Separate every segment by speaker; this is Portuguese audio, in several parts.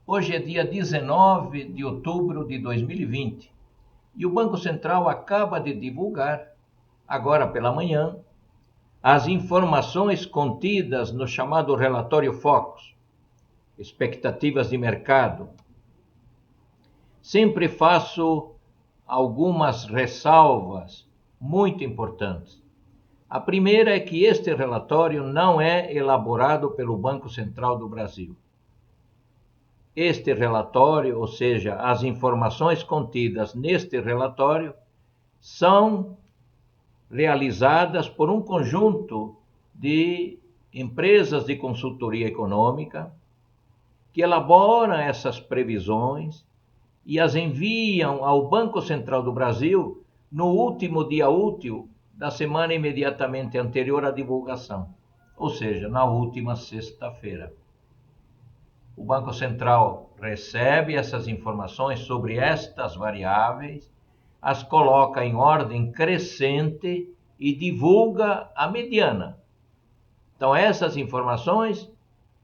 Speaker 1: Hoje é dia 19 de outubro de 2020 e o Banco Central acaba de divulgar, agora pela manhã, as informações contidas no chamado relatório Focus, expectativas de mercado. Sempre faço algumas ressalvas muito importantes. A primeira é que este relatório não é elaborado pelo Banco Central do Brasil. Este relatório, ou seja, as informações contidas neste relatório, são realizadas por um conjunto de empresas de consultoria econômica que elaboram essas previsões e as enviam ao Banco Central do Brasil no último dia útil da semana imediatamente anterior à divulgação, ou seja, na última sexta-feira. O Banco Central recebe essas informações sobre estas variáveis, as coloca em ordem crescente e divulga a mediana. Então, essas informações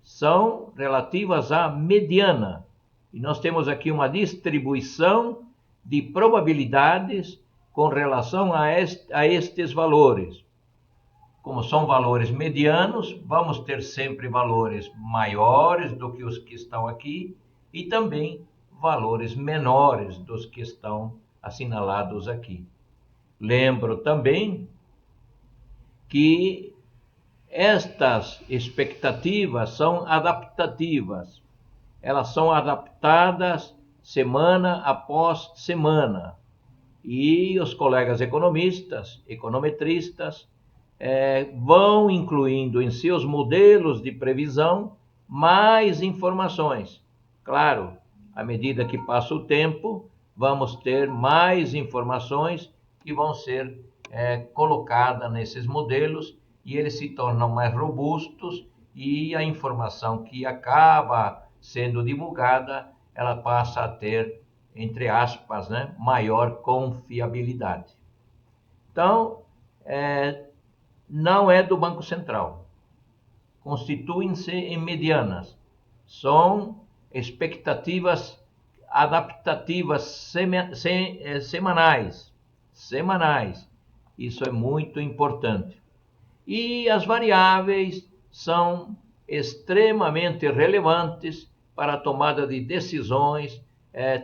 Speaker 1: são relativas à mediana. E nós temos aqui uma distribuição de probabilidades com relação a estes valores. Como são valores medianos, vamos ter sempre valores maiores do que os que estão aqui e também valores menores dos que estão assinalados aqui. Lembro também que estas expectativas são adaptativas. Elas são adaptadas semana após semana. E os colegas economistas, econometristas, vão incluindo em seus modelos de previsão mais informações. Claro, à medida que passa o tempo, vamos ter mais informações que vão ser colocadas nesses modelos e eles se tornam mais robustos e a informação que acaba sendo divulgada, ela passa a ter, entre aspas, maior confiabilidade. Então, não é do Banco Central. Constituem-se em medianas. São expectativas adaptativas semanais. Isso é muito importante. E as variáveis são extremamente relevantes para a tomada de decisões,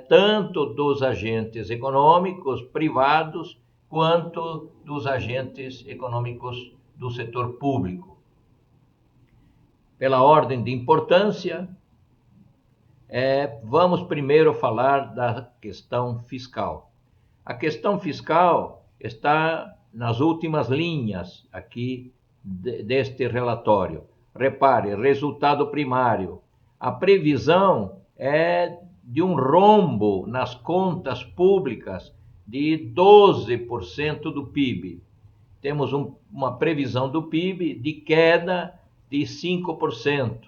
Speaker 1: tanto dos agentes econômicos privados, quanto dos agentes econômicos do setor público. Pela ordem de importância, vamos primeiro falar da questão fiscal. A questão fiscal está nas últimas linhas aqui deste relatório. Repare, resultado primário. A previsão é de um rombo nas contas públicas de 12% do PIB. Temos uma previsão do PIB de queda de 5%.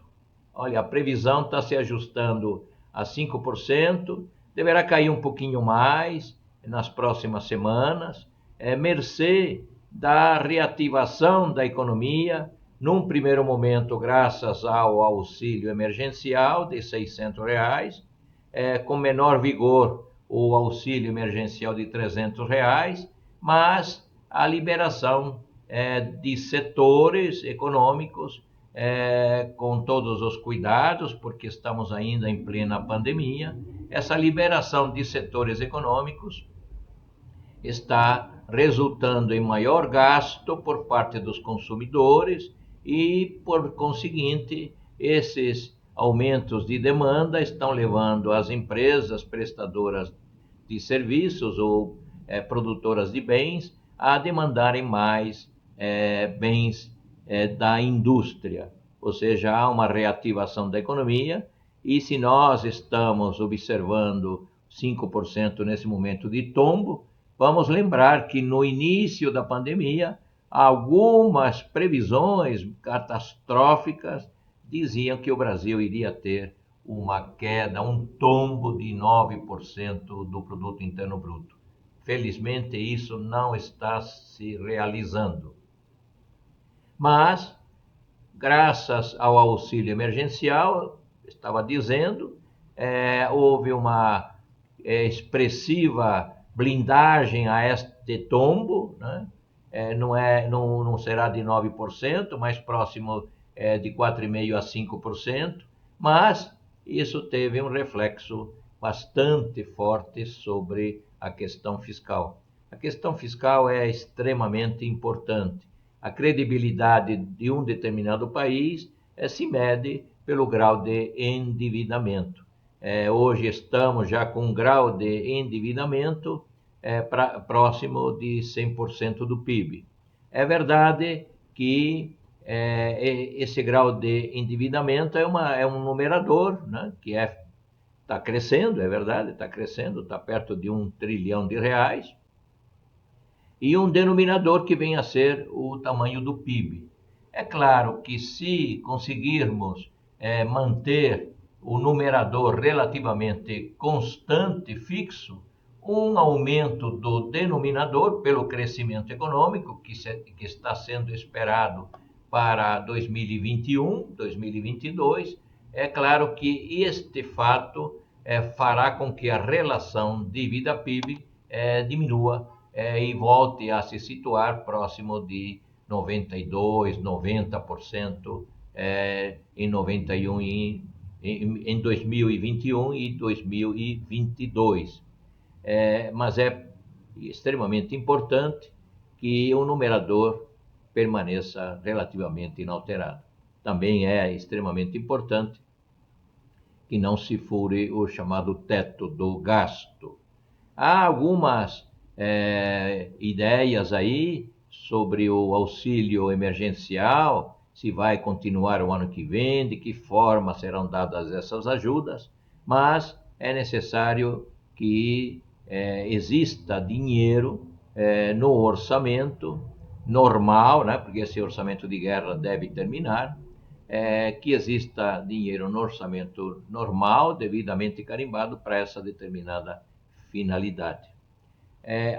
Speaker 1: Olha, a previsão está se ajustando a 5%, deverá cair um pouquinho mais nas próximas semanas, mercê da reativação da economia, num primeiro momento graças ao auxílio emergencial de R$600, com menor vigor o auxílio emergencial de R$300, mas a liberação de setores econômicos com todos os cuidados, porque estamos ainda em plena pandemia, essa liberação de setores econômicos está resultando em maior gasto por parte dos consumidores e, por conseguinte, esses aumentos de demanda estão levando as empresas prestadoras de serviços ou produtoras de bens a demandarem mais bens da indústria. Ou seja, há uma reativação da economia e se nós estamos observando 5% nesse momento de tombo, vamos lembrar que no início da pandemia, algumas previsões catastróficas diziam que o Brasil iria ter uma queda, um tombo de 9% do produto interno bruto. Felizmente, isso não está se realizando. Mas, graças ao auxílio emergencial, estava dizendo, houve uma expressiva blindagem a este tombo, né? Não será de 9%, mais próximo de 4,5% a 5%, mas isso teve um reflexo bastante forte sobre a questão fiscal. A questão fiscal é extremamente importante. A credibilidade de um determinado país se mede pelo grau de endividamento. Hoje estamos já com um grau de endividamento próximo de 100% do PIB. É verdade que esse grau de endividamento é um numerador, né, que está crescendo, é verdade, está crescendo, está perto de R$1 trilhão, e um denominador que vem a ser o tamanho do PIB. É claro que se conseguirmos manter o numerador relativamente constante, fixo, um aumento do denominador pelo crescimento econômico que está sendo esperado para 2021, 2022, é claro que este fato fará com que a relação dívida-PIB diminua e volte a se situar próximo de 92%, 90% em 91 em 2021 e 2022. Mas é extremamente importante que o numerador permaneça relativamente inalterado. Também é extremamente importante que não se fure o chamado teto do gasto. Há algumas ideias aí sobre o auxílio emergencial, se vai continuar o ano que vem, de que forma serão dadas essas ajudas, mas é necessário que exista dinheiro no orçamento normal, né, porque esse orçamento de guerra deve terminar, que exista dinheiro no orçamento normal, devidamente carimbado para essa determinada finalidade.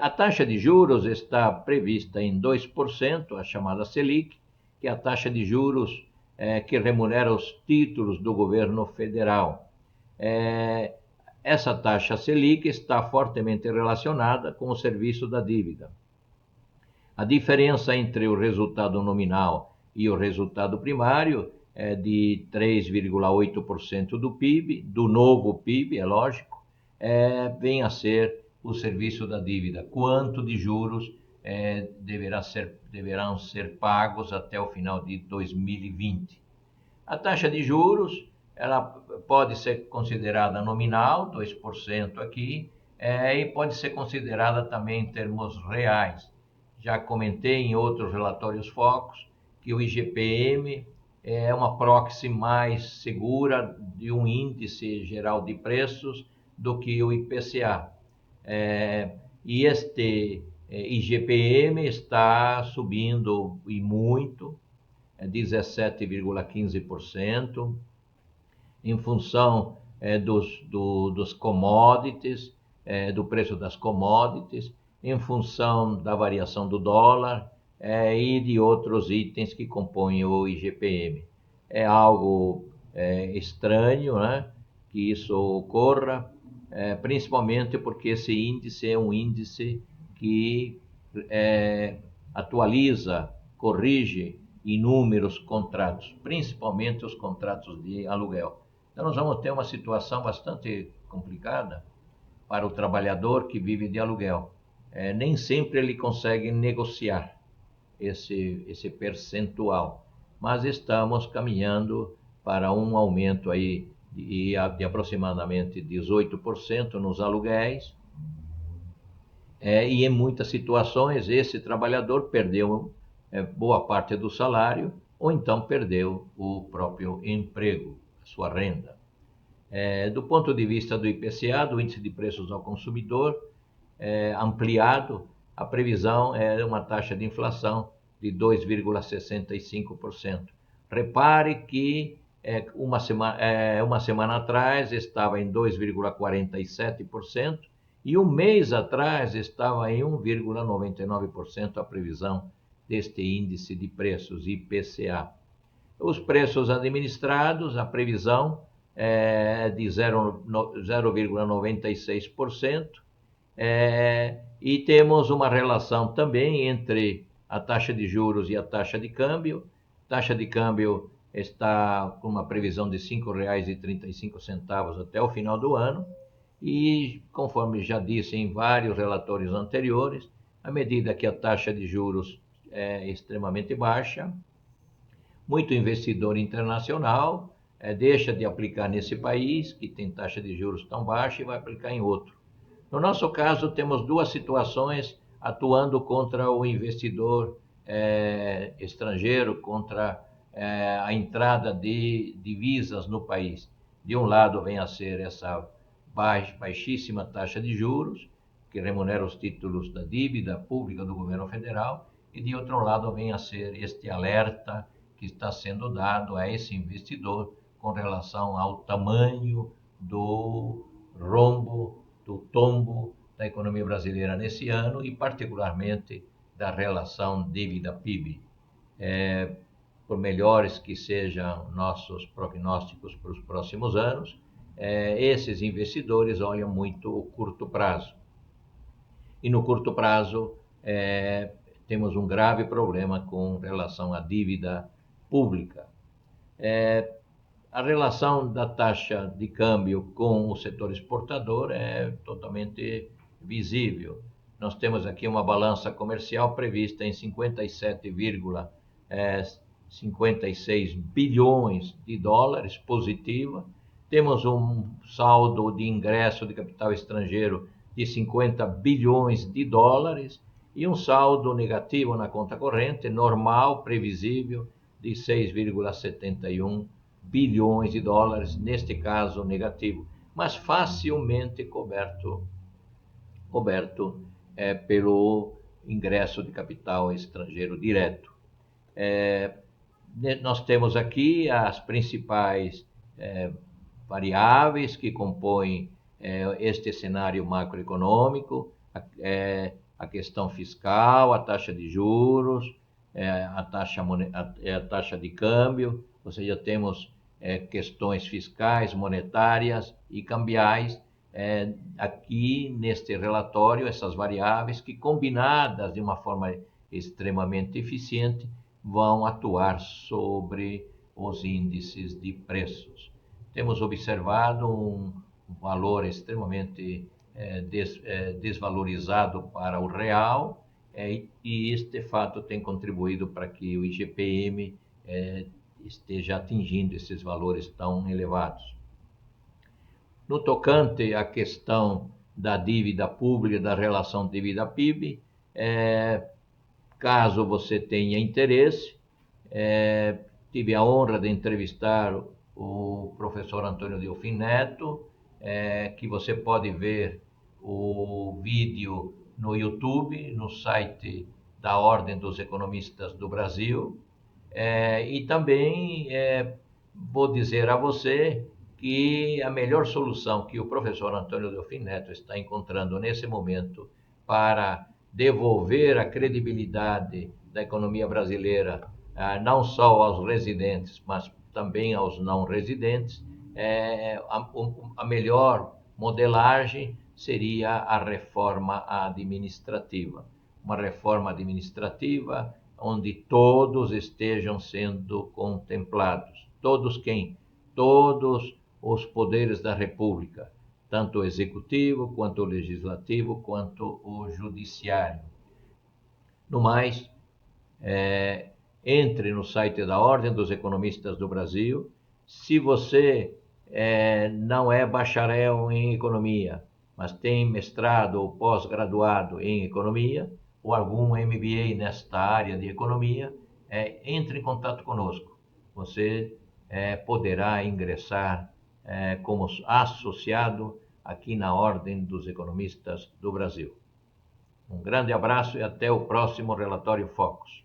Speaker 1: A taxa de juros está prevista em 2%, a chamada Selic, que é a taxa de juros que remunera os títulos do governo federal. Essa taxa Selic está fortemente relacionada com o serviço da dívida. A diferença entre o resultado nominal e o resultado primário é de 3,8% do PIB, do novo PIB, é lógico, vem a ser o serviço da dívida. Quanto de juros deverão ser pagos até o final de 2020. A taxa de juros ela pode ser considerada nominal, 2% aqui, e pode ser considerada também em termos reais. Já comentei em outros relatórios focos que o IGPM é uma proxy mais segura de um índice geral de preços do que o IPCA. E este IGPM está subindo e muito, 17,15%, em função dos commodities, do preço das commodities, em função da variação do dólar e de outros itens que compõem o IGPM. É algo estranho, né, que isso ocorra, principalmente porque esse índice é um índice que atualiza, corrige inúmeros contratos, principalmente os contratos de aluguel. Então nós vamos ter uma situação bastante complicada para o trabalhador que vive de aluguel. Nem sempre ele consegue negociar esse percentual, mas estamos caminhando para um aumento aí de aproximadamente 18% nos aluguéis, e em muitas situações esse trabalhador perdeu boa parte do salário ou então perdeu o próprio emprego, a sua renda. Do ponto de vista do IPCA, do Índice de Preços ao Consumidor, ampliado, a previsão é uma taxa de inflação de 2,65%. Repare que uma semana atrás estava em 2,47% e um mês atrás estava em 1,99% a previsão deste índice de preços IPCA. Os preços administrados, a previsão de 0,96%, e temos uma relação também entre a taxa de juros e a taxa de câmbio. A taxa de câmbio está com uma previsão de R$ 5,35 até o final do ano, e, conforme já disse em vários relatórios anteriores, à medida que a taxa de juros é extremamente baixa, muito investidor internacional deixa de aplicar nesse país, que tem taxa de juros tão baixa, e vai aplicar em outro. No nosso caso, temos duas situações atuando contra o investidor estrangeiro, contra a entrada de divisas no país. De um lado vem a ser essa baixíssima taxa de juros, que remunera os títulos da dívida pública do governo federal, e de outro lado vem a ser este alerta que está sendo dado a esse investidor com relação ao tamanho do rombo, do tombo da economia brasileira nesse ano, e particularmente da relação dívida-PIB. Por melhores que sejam nossos prognósticos para os próximos anos, esses investidores olham muito o curto prazo. E no curto prazo, temos um grave problema com relação à dívida pública. A relação da taxa de câmbio com o setor exportador é totalmente visível. Nós temos aqui uma balança comercial prevista em 57,56 bilhões de dólares positiva. Temos um saldo de ingresso de capital estrangeiro de 50 bilhões de dólares e um saldo negativo na conta corrente, normal, previsível, de 6,71 bilhões de dólares, neste caso negativo, mas facilmente coberto pelo ingresso de capital estrangeiro direto. Nós temos aqui as principais variáveis que compõem este cenário macroeconômico, a questão fiscal, a taxa de juros, a taxa de câmbio, ou seja, temos questões fiscais, monetárias e cambiais aqui neste relatório, essas variáveis que, combinadas de uma forma extremamente eficiente, vão atuar sobre os índices de preços. Temos observado um valor extremamente desvalorizado para o real, e este fato tem contribuído para que o IGPM esteja atingindo esses valores tão elevados. No tocante à questão da dívida pública, da relação dívida-PIB, caso você tenha interesse, tive a honra de entrevistar o professor Antônio Delfim Neto, que você pode ver o vídeo no YouTube, no site da Ordem dos Economistas do Brasil. E também vou dizer a você que a melhor solução que o professor Antônio Delfim Neto está encontrando nesse momento para devolver a credibilidade da economia brasileira, não só aos residentes, mas também aos não residentes, a melhor modelagem seria a reforma administrativa. Uma reforma administrativa onde todos estejam sendo contemplados. Todos quem? Todos os poderes da República, tanto o executivo, quanto o legislativo, quanto o judiciário. No mais, entre no site da Ordem dos Economistas do Brasil. Se você não é bacharel em economia, mas tem mestrado ou pós-graduado em economia, ou algum MBA nesta área de economia, entre em contato conosco. Você poderá ingressar como associado aqui na Ordem dos Economistas do Brasil. Um grande abraço e até o próximo Relatório Focus.